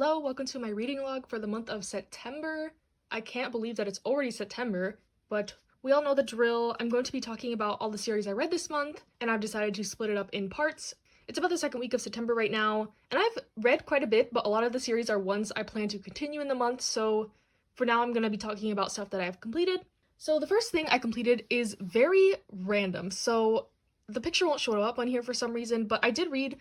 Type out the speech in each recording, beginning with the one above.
Hello, welcome to my reading log for the month of September. I can't believe that it's already September, but we all know the drill. I'm going to be talking about all the series I read this month, and I've decided to split it up in parts. It's about the second week of September right now, and I've read quite a bit, but a lot of the series are ones I plan to continue in the month, so for now I'm going to be talking about stuff that I've completed. So the first thing I completed is very random, so the picture won't show up on here for some reason, but I did read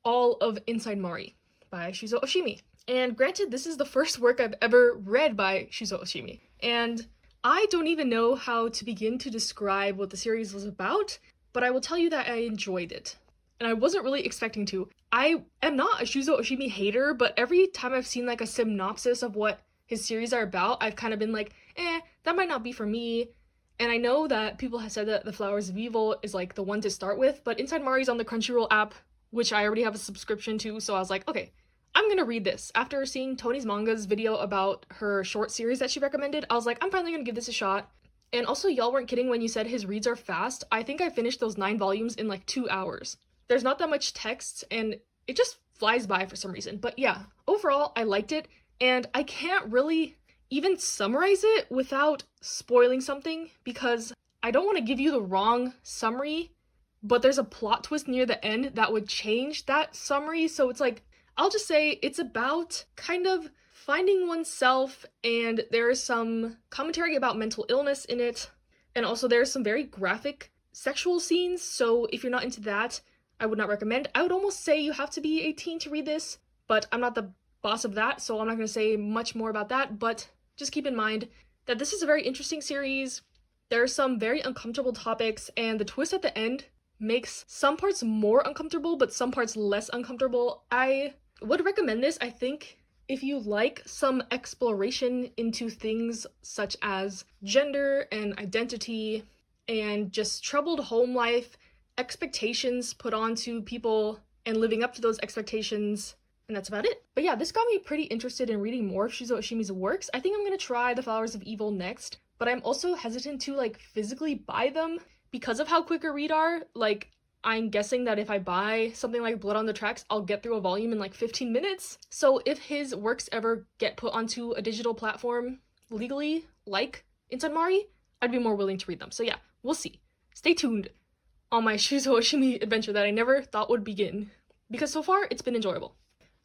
all of Inside Mari by Shuzo Oshimi. And granted, this is the first work I've ever read by Shuzo Oshimi, and I don't even know how to begin to describe what the series was about, but I will tell you that I enjoyed it. And I wasn't really expecting to. I am not a Shuzo Oshimi hater, but every time I've seen like a synopsis of what his series are about, I've kind of been like, that might not be for me. And I know that people have said that The Flowers of Evil is like the one to start with, but Inside Mari's on the Crunchyroll app, which I already have a subscription to, so I was like, okay, I'm gonna read this. After seeing Tony's Manga's video about her short series that she recommended, I was like, I'm finally gonna give this a shot. And also, y'all weren't kidding when you said his reads are fast. I think I finished those 9 volumes in like 2 hours. There's not that much text, and it just flies by for some reason. But yeah, overall, I liked it, and I can't really even summarize it without spoiling something, because I don't want to give you the wrong summary, but there's a plot twist near the end that would change that summary, so it's like, I'll just say it's about kind of finding oneself, and there is some commentary about mental illness in it, and also there's some very graphic sexual scenes, so if you're not into that, I would not recommend. I would almost say you have to be 18 to read this, but I'm not the boss of that, so I'm not going to say much more about that, but just keep in mind that this is a very interesting series. There are some very uncomfortable topics, and the twist at the end makes some parts more uncomfortable, but some parts less uncomfortable. I would recommend this, I think, if you like some exploration into things such as gender and identity and just troubled home life, expectations put onto people and living up to those expectations, and that's about it. But yeah, this got me pretty interested in reading more of Shuzo Oshimi's works. I think I'm gonna try The Flowers of Evil next, but I'm also hesitant to like physically buy them because of how quick a read are. Like, I'm guessing that if I buy something like Blood on the Tracks, I'll get through a volume in like 15 minutes. So if his works ever get put onto a digital platform legally, like Inside Mari, I'd be more willing to read them. So yeah, we'll see. Stay tuned on my Shuzo Oshimi adventure that I never thought would begin, because so far it's been enjoyable.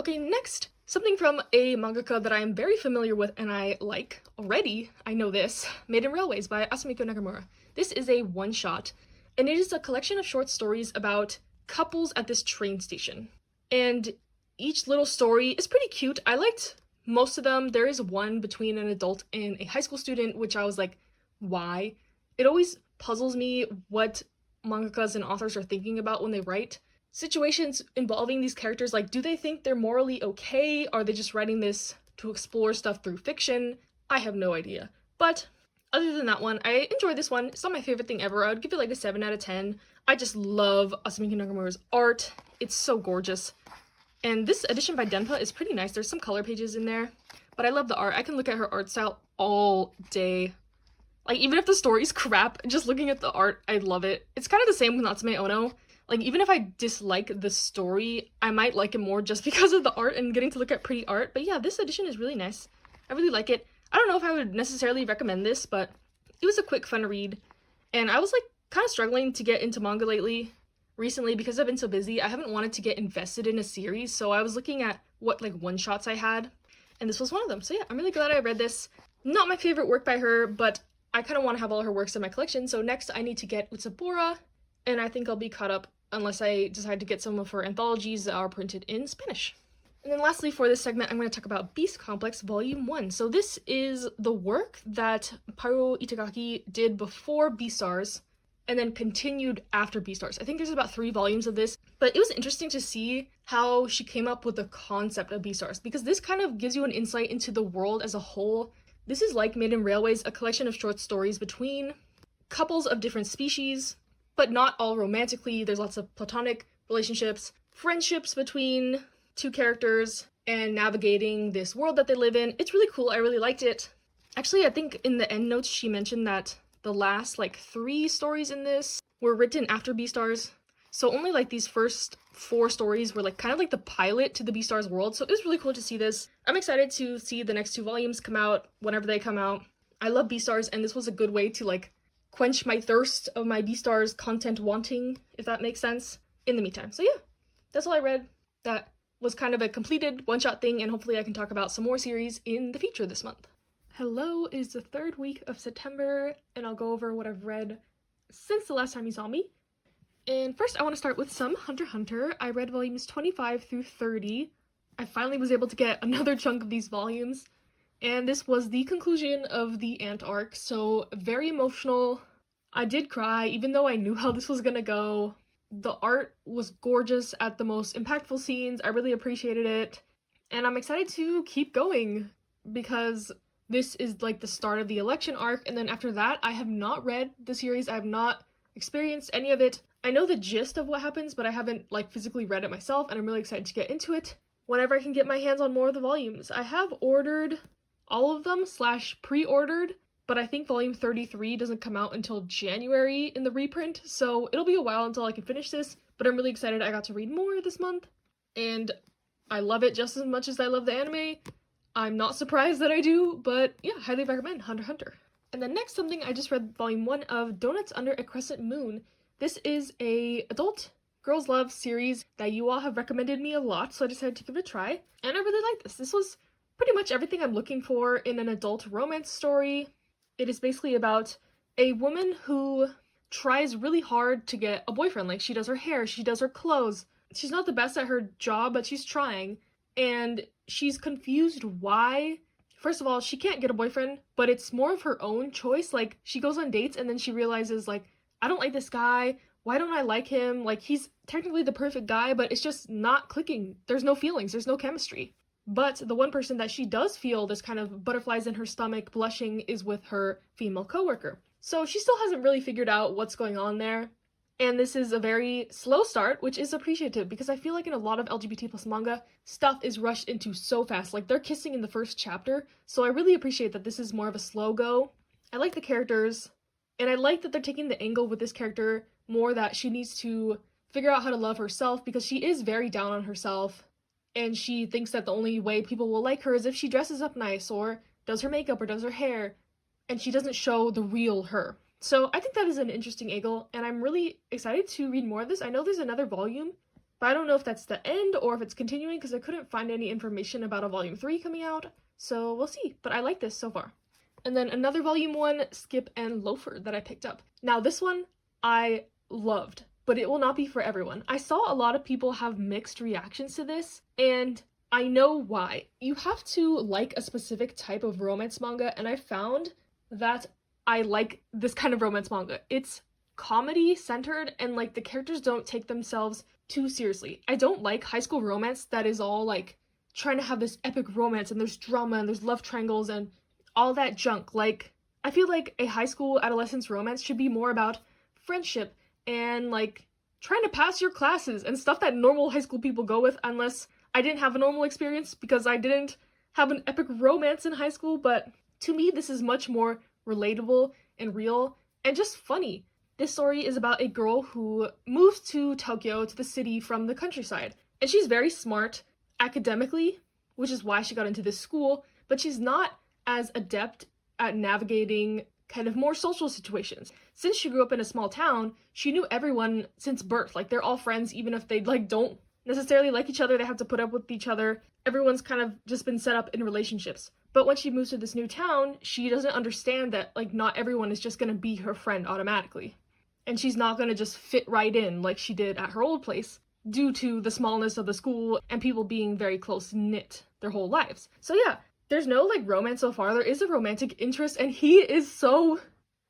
Okay, next, something from a mangaka that I am very familiar with and I like already. I know this. Made in Railways by Asumiko Nakamura. This is a one-shot, and it is a collection of short stories about couples at this train station. And each little story is pretty cute. I liked most of them. There is one between an adult and a high school student, which I was like, why? It always puzzles me what mangakas and authors are thinking about when they write situations involving these characters. Like, do they think they're morally okay? Are they just writing this to explore stuff through fiction? I have no idea. But other than that one, I enjoyed this one. It's not my favorite thing ever. I would give it like a 7 out of 10. I just love Asumiko Nakamura's art. It's so gorgeous. And this edition by Denpa is pretty nice. There's some color pages in there, but I love the art. I can look at her art style all day. Like, even if the story's crap, just looking at the art, I love it. It's kind of the same with Natsume Ono. Like, even if I dislike the story, I might like it more just because of the art and getting to look at pretty art. But yeah, this edition is really nice. I really like it. I don't know if I would necessarily recommend this, but it was a quick, fun read. And I was like kind of struggling to get into manga recently because I've been so busy. I haven't wanted to get invested in a series, so I was looking at what like one-shots I had, and this was one of them. So yeah, I'm really glad I read this. Not my favorite work by her, but I kind of want to have all her works in my collection, so next I need to get Utsubora, and I think I'll be caught up unless I decide to get some of her anthologies that are printed in Spanish. And then lastly for this segment, I'm going to talk about Beast Complex Volume 1. So this is the work that Paro Itagaki did before Beastars and then continued after Beastars. I think there's about 3 volumes of this, but it was interesting to see how she came up with the concept of Beastars, because this kind of gives you an insight into the world as a whole. This is like Made in Railways, a collection of short stories between couples of different species, but not all romantically. There's lots of platonic relationships, friendships between 2 characters, and navigating this world that they live in. It's really cool. I really liked it. Actually, I think in the end notes she mentioned that the last like 3 stories in this were written after Beastars. So only like these first 4 stories were like kind of like the pilot to the Beastars world. So it was really cool to see this. I'm excited to see the next 2 volumes come out whenever they come out. I love Beastars, and this was a good way to like quench my thirst of my Beastars content wanting, if that makes sense, in the meantime. So yeah, that's all I read. That was kind of a completed one-shot thing, and hopefully I can talk about some more series in the future this month. Hello, it is the 3rd week of September, and I'll go over what I've read since the last time you saw me. And first I want to start with some Hunter x Hunter. I read volumes 25 through 30. I finally was able to get another chunk of these volumes, and this was the conclusion of the Ant arc, so very emotional. I did cry, even though I knew how this was gonna go. The art was gorgeous at the most impactful scenes. I really appreciated it, and I'm excited to keep going because this is like the start of the election arc, and then after that I have not read the series. I have not experienced any of it. I know the gist of what happens, but I haven't like physically read it myself, and I'm really excited to get into it whenever I can get my hands on more of the volumes. I have ordered all of them / pre-ordered, but I think volume 33 doesn't come out until January in the reprint, so it'll be a while until I can finish this, but I'm really excited I got to read more this month, and I love it just as much as I love the anime. I'm not surprised that I do, but yeah, highly recommend Hunter x Hunter. And then next, something I just read volume 1 of, Donuts Under a Crescent Moon. This is a adult girls love series that you all have recommended me a lot, so I decided to give it a try, and I really like this. This was pretty much everything I'm looking for in an adult romance story. It is basically about a woman who tries really hard to get a boyfriend. Like, she does her hair, she does her clothes. She's not the best at her job, but she's trying, and she's confused why. First of all, she can't get a boyfriend, but it's more of her own choice. Like, she goes on dates and then she realizes, like, I don't like this guy. Why don't I like him? Like, he's technically the perfect guy, but it's just not clicking. There's no feelings. There's no chemistry. But the one person that she does feel this kind of butterflies in her stomach blushing is with her female coworker. So she still hasn't really figured out what's going on there. And this is a very slow start, which is appreciative, because I feel like in a lot of LGBT plus manga, stuff is rushed into so fast. Like, they're kissing in the first chapter, so I really appreciate that this is more of a slow go. I like the characters, and I like that they're taking the angle with this character more that she needs to figure out how to love herself, because she is very down on herself, and she thinks that the only way people will like her is if she dresses up nice, or does her makeup, or does her hair, and she doesn't show the real her. So I think that is an interesting angle, and I'm really excited to read more of this. I know there's another volume, but I don't know if that's the end or if it's continuing, because I couldn't find any information about a volume 3 coming out, so we'll see. But I like this so far. And then another volume 1, Skip and Loafer, that I picked up. Now this one I loved, but it will not be for everyone. I saw a lot of people have mixed reactions to this, and I know why. You have to like a specific type of romance manga, and I found that I like this kind of romance manga. It's comedy centered, and like the characters don't take themselves too seriously. I don't like high school romance that is all like trying to have this epic romance and there's drama and there's love triangles and all that junk. Like, I feel like a high school adolescence romance should be more about friendship and like trying to pass your classes and stuff that normal high school people go with, unless I didn't have a normal experience because I didn't have an epic romance in high school. But to me, this is much more relatable and real and just funny. This story is about a girl who moves to Tokyo, to the city from the countryside, and she's very smart academically, which is why she got into this school, but she's not as adept at navigating kind of more social situations. Since she grew up in a small town, she knew everyone since birth. Like, they're all friends, even if they like don't necessarily like each other, they have to put up with each other. Everyone's kind of just been set up in relationships. But when she moves to this new town, she doesn't understand that, like, not everyone is just gonna be her friend automatically. And she's not gonna just fit right in like she did at her old place, due to the smallness of the school and people being very close-knit their whole lives. So yeah, there's no, like, romance so far. There is a romantic interest, and he is so...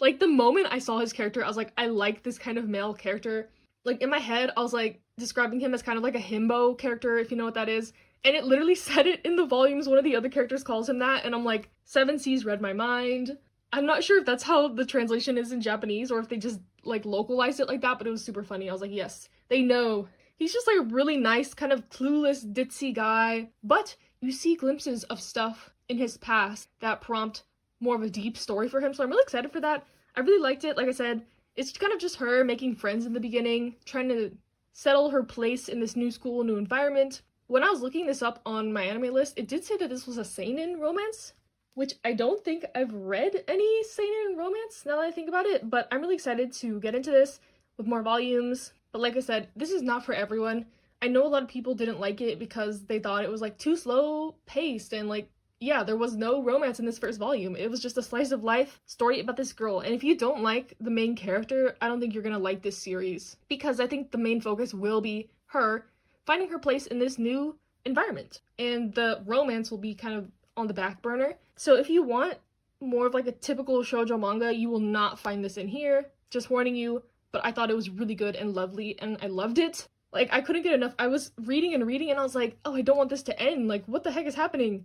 Like, the moment I saw his character, I was like, I like this kind of male character. Like, in my head, I was, like, describing him as kind of like a himbo character, if you know what that is. And it literally said it in the volumes. One of the other characters calls him that, and I'm like, Seven Seas read my mind. I'm not sure if that's how the translation is in Japanese, or if they just, like, localized it like that, but it was super funny. I was like, yes, they know. He's just, like, a really nice, kind of clueless, ditzy guy. But you see glimpses of stuff in his past that prompt more of a deep story for him, so I'm really excited for that. I really liked it. Like I said, it's kind of just her making friends in the beginning, trying to settle her place in this new school, new environment. When I was looking this up on my anime list, it did say that this was a seinen romance, which I don't think I've read any seinen romance now that I think about it, but I'm really excited to get into this with more volumes. But like I said, this is not for everyone. I know a lot of people didn't like it because they thought it was like too slow paced, and like, yeah, there was no romance in this first volume. It was just a slice of life story about this girl. And if you don't like the main character, I don't think you're gonna like this series, because I think the main focus will be her finding her place in this new environment, and the romance will be kind of on the back burner. So if you want more of like a typical shoujo manga, you will not find this in here. Just warning you, but I thought it was really good and lovely, and I loved it. Like, I couldn't get enough. I was reading and reading, and I was like, oh, I don't want this to end. Like, what the heck is happening?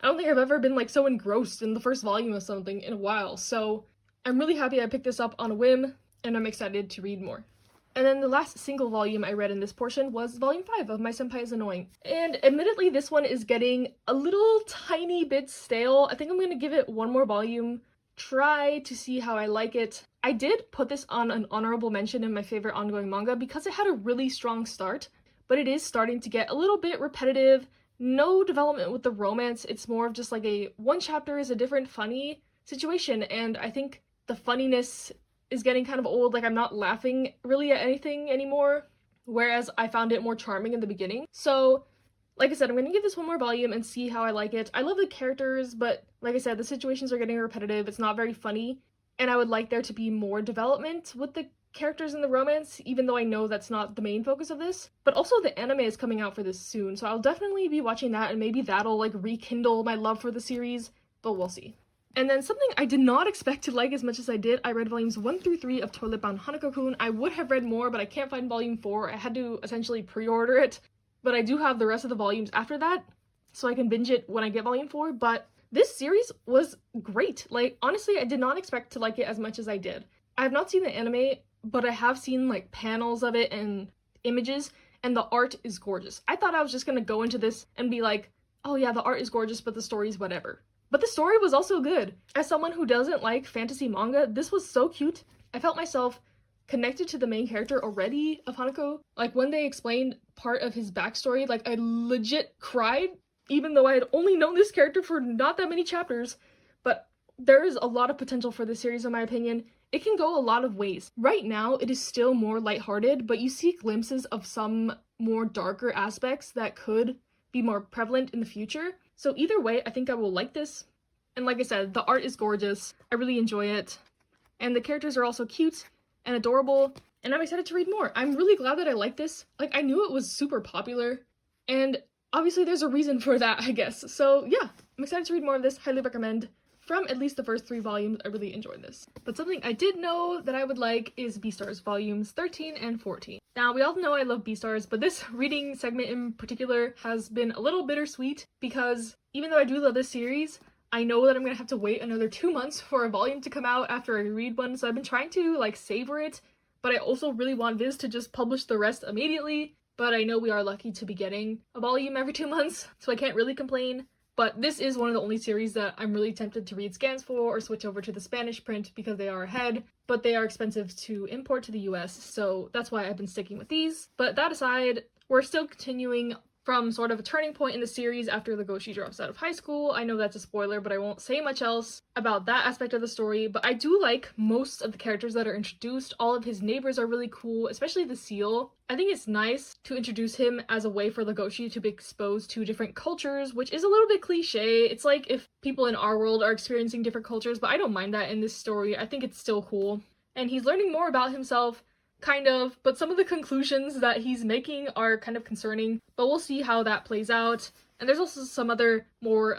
I don't think I've ever been like so engrossed in the first volume of something in a while. So I'm really happy I picked this up on a whim, and I'm excited to read more. And then the last single volume I read in this portion was volume 5 of My Senpai is Annoying. And admittedly, this one is getting a little tiny bit stale. I think I'm going to give it one more volume, try to see how I like it. I did put this on an honorable mention in my favorite ongoing manga because it had a really strong start, but it is starting to get a little bit repetitive. No development with the romance. It's more of just like a one chapter is a different funny situation, and I think the funniness is getting kind of old. Like, I'm not laughing really at anything anymore, whereas I found it more charming in the beginning. So, like I said, I'm gonna give this one more volume and see how I like it. I love the characters, but like I said, the situations are getting repetitive. It's not very funny, and I would like there to be more development with the characters in the romance, even though I know that's not the main focus of this. But also the anime is coming out for this soon, so I'll definitely be watching that, and maybe that'll like rekindle my love for the series, but we'll see. And then something I did not expect to like as much as I did, I read volumes 1 through 3 of Toilet Bound Hanako-kun. I would have read more, but I can't find volume 4. I had to essentially pre-order it, but I do have the rest of the volumes after that, so I can binge it when I get volume 4. But this series was great. Like, honestly, I did not expect to like it as much as I did. I have not seen the anime, but I have seen like panels of it and images, and the art is gorgeous. I thought I was just gonna go into this and be like, oh yeah, the art is gorgeous, but the story's whatever. But the story was also good. As someone who doesn't like fantasy manga, this was so cute. I felt myself connected to the main character already of Hanako. Like, when they explained part of his backstory, like, I legit cried, even though I had only known this character for not that many chapters. But there is a lot of potential for this series, in my opinion. It can go a lot of ways. Right now, it is still more lighthearted, but you see glimpses of some more darker aspects that could be more prevalent in the future. So either way, I think I will like this. And like I said, the art is gorgeous. I really enjoy it. And the characters are also cute and adorable. And I'm excited to read more. I'm really glad that I like this. Like, I knew it was super popular. And obviously there's a reason for that, I guess. So yeah, I'm excited to read more of this. Highly recommend. From at least the first 3 volumes, I really enjoyed this. But something I did know that I would like is Beastars volumes 13 and 14. Now, we all know I love Beastars, but this reading segment in particular has been a little bittersweet because even though I do love this series, I know that I'm gonna have to wait another 2 months for a volume to come out after I read one, so I've been trying to like savor it, but I also really want Viz to just publish the rest immediately. But I know we are lucky to be getting a volume every 2 months, so I can't really complain. But this is one of the only series that I'm really tempted to read scans for or switch over to the Spanish print because they are ahead, but they are expensive to import to the US, so that's why I've been sticking with these. But that aside, we're still continuing from sort of a turning point in the series after Legoshi drops out of high school. I know that's a spoiler, but I won't say much else about that aspect of the story. But I do like most of the characters that are introduced. All of his neighbors are really cool, especially the seal. I think it's nice to introduce him as a way for Legoshi to be exposed to different cultures, which is a little bit cliche. It's like if people in our world are experiencing different cultures, but I don't mind that in this story. I think it's still cool. And he's learning more about himself, kind of, but some of the conclusions that he's making are kind of concerning, but we'll see how that plays out. And there's also some other more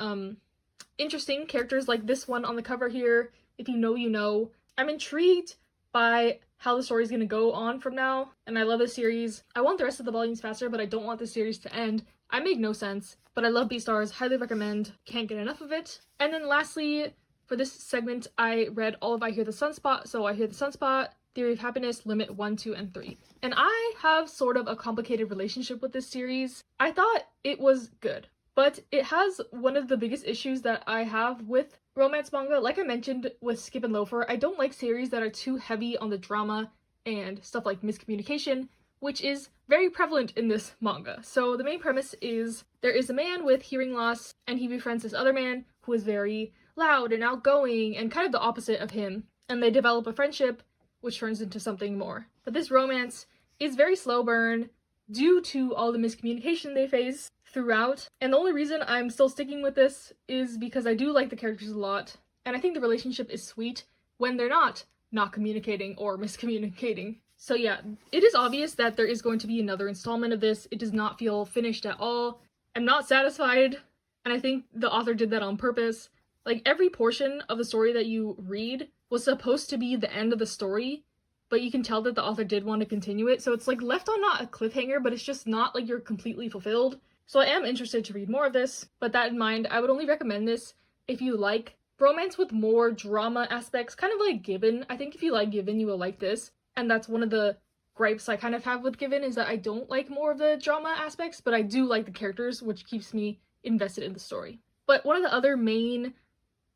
interesting characters like this one on the cover here. If you know, you know. I'm intrigued by how the story's gonna go on from now, and I love this series. I want the rest of the volumes faster, but I don't want this series to end. I make no sense, but I love Beastars, highly recommend, can't get enough of it. And then lastly, for this segment, I read all of I Hear the Sunspot, so I Hear the Sunspot, Theory of Happiness, Limit 1, 2, and 3. And I have sort of a complicated relationship with this series. I thought it was good, but it has one of the biggest issues that I have with romance manga. Like I mentioned with Skip and Loafer, I don't like series that are too heavy on the drama and stuff like miscommunication, which is very prevalent in this manga. So the main premise is there is a man with hearing loss, and he befriends this other man who is very loud and outgoing and kind of the opposite of him, and they develop a friendship which turns into something more. But this romance is very slow burn due to all the miscommunication they face throughout, and the only reason I'm still sticking with this is because I do like the characters a lot, and I think the relationship is sweet when they're not communicating or miscommunicating. So yeah, it is obvious that there is going to be another installment of this. It does not feel finished at all. I'm not satisfied, and I think the author did that on purpose. Like, every portion of the story that you read was supposed to be the end of the story, but you can tell that the author did want to continue it, so it's like left on not a cliffhanger, but it's just not like you're completely fulfilled. So I am interested to read more of this, but that in mind, I would only recommend this if you like romance with more drama aspects, kind of like Given. I think if you like Given, you will like this, and that's one of the gripes I kind of have with Given, is that I don't like more of the drama aspects, but I do like the characters, which keeps me invested in the story. But one of the other main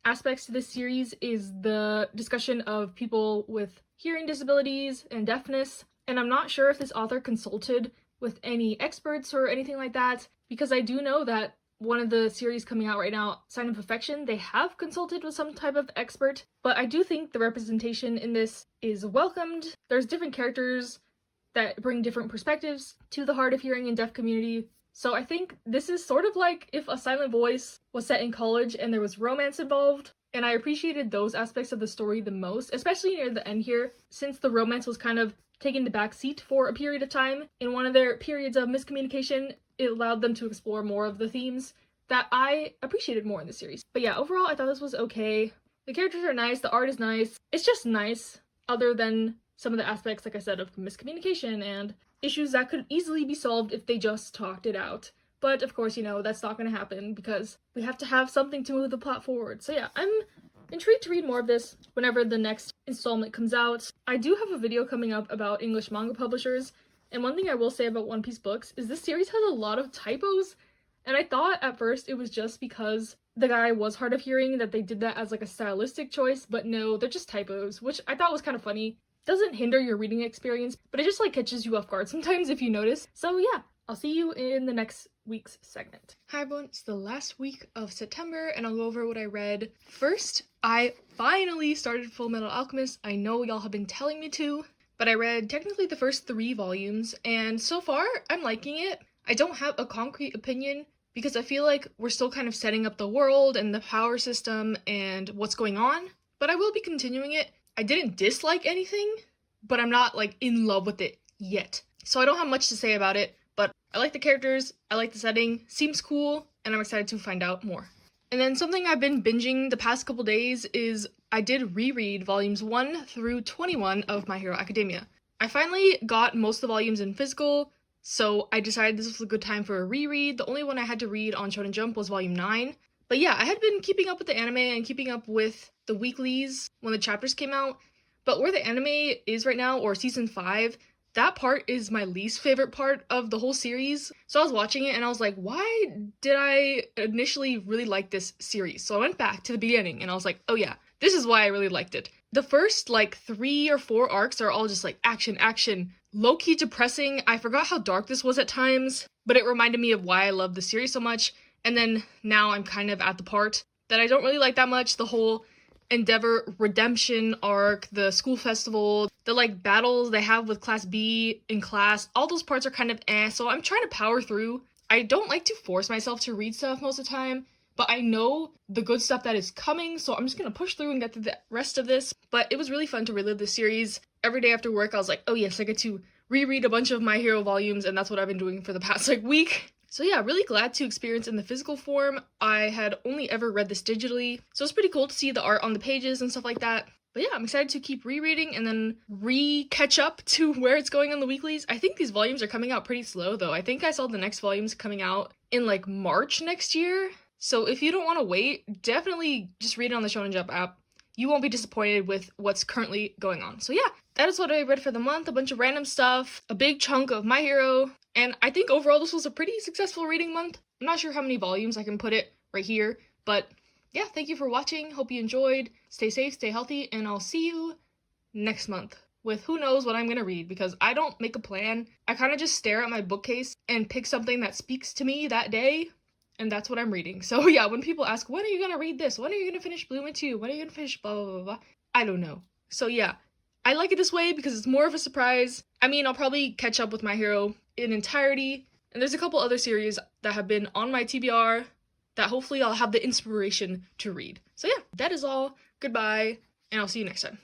aspects to this series is the discussion of people with hearing disabilities and deafness, and I'm not sure if this author consulted with any experts or anything like that, because I do know that one of the series coming out right now, Sign of Affection, they have consulted with some type of expert, but I do think the representation in this is welcomed. There's different characters that bring different perspectives to the hard of hearing and deaf community. So I think this is sort of like if A Silent Voice was set in college and there was romance involved, and I appreciated those aspects of the story the most, especially near the end here, since the romance was kind of taking the back seat for a period of time. In one of their periods of miscommunication, it allowed them to explore more of the themes that I appreciated more in the series. But yeah, overall, I thought this was okay. The characters are nice, the art is nice. It's just nice, other than some of the aspects, like I said, of miscommunication and issues that could easily be solved if they just talked it out. But of course, you know, that's not going to happen because we have to have something to move the plot forward. So yeah, I'm intrigued to read more of this whenever the next installment comes out. I do have a video coming up about English manga publishers, and one thing I will say about One Piece books is this series has a lot of typos, and I thought at first it was just because the guy was hard of hearing that they did that as like a stylistic choice, but no, they're just typos, which I thought was kind of funny. Doesn't hinder your reading experience, but it just like catches you off guard sometimes if you notice. So yeah, I'll see you in the next week's segment. Hi everyone, it's the last week of September and I'll go over what I read. First, I finally started Full Metal Alchemist. I know y'all have been telling me to, but I read technically the first 3 volumes and so far I'm liking it. I don't have a concrete opinion because I feel like we're still kind of setting up the world and the power system and what's going on, but I will be continuing it. I didn't dislike anything, but I'm not like in love with it yet. So I don't have much to say about it, but I like the characters, I like the setting, seems cool, and I'm excited to find out more. And then something I've been binging the past couple days is I did reread volumes 1 through 21 of My Hero Academia. I finally got most of the volumes in physical, so I decided this was a good time for a reread. The only one I had to read on Shonen Jump was volume 9. But yeah, I had been keeping up with the anime and keeping up with the weeklies when the chapters came out, but where the anime is right now, or season 5, that part is my least favorite part of the whole series. So I was watching it and I was like, why did I initially really like this series? So I went back to the beginning and I was like, oh yeah, this is why I really liked it. The first like 3 or 4 arcs are all just like action, action, low-key depressing. I forgot how dark this was at times, but it reminded me of why I love the series so much. And then now I'm kind of at the part that I don't really like that much. The whole Endeavor redemption arc, the school festival, the like battles they have with Class B in class, all those parts are kind of so I'm trying to power through. I don't like to force myself to read stuff most of the time, but I know the good stuff that is coming, so I'm just gonna push through and get through the rest of this. But it was really fun to relive this series. Every day after work I was like, oh yes, I get to reread a bunch of My Hero volumes, and that's what I've been doing for the past like week. So yeah, really glad to experience in the physical form. I had only ever read this digitally, so it's pretty cool to see the art on the pages and stuff like that. But yeah, I'm excited to keep rereading and then catch up to where it's going on the weeklies. I think these volumes are coming out pretty slow though. I think I saw the next volumes coming out in like March next year. So if you don't want to wait, definitely just read it on the Shonen Jump app. You won't be disappointed with what's currently going on. So yeah, that is what I read for the month. A bunch of random stuff, a big chunk of My Hero, and I think overall this was a pretty successful reading month. I'm not sure how many volumes I can put it right here, but yeah, thank you for watching. Hope you enjoyed. Stay safe, stay healthy, and I'll see you next month. with who knows what I'm gonna read, because I don't make a plan. I kind of just stare at my bookcase and pick something that speaks to me that day, and that's what I'm reading. So yeah, when people ask, when are you gonna read this? When are you gonna finish Bloom and 2? When are you gonna finish blah, blah, blah, blah? I don't know. So yeah, I like it this way because it's more of a surprise. I mean, I'll probably catch up with My Hero in entirety, and there's a couple other series that have been on my TBR that hopefully I'll have the inspiration to read. So yeah, that is all. Goodbye, and I'll see you next time.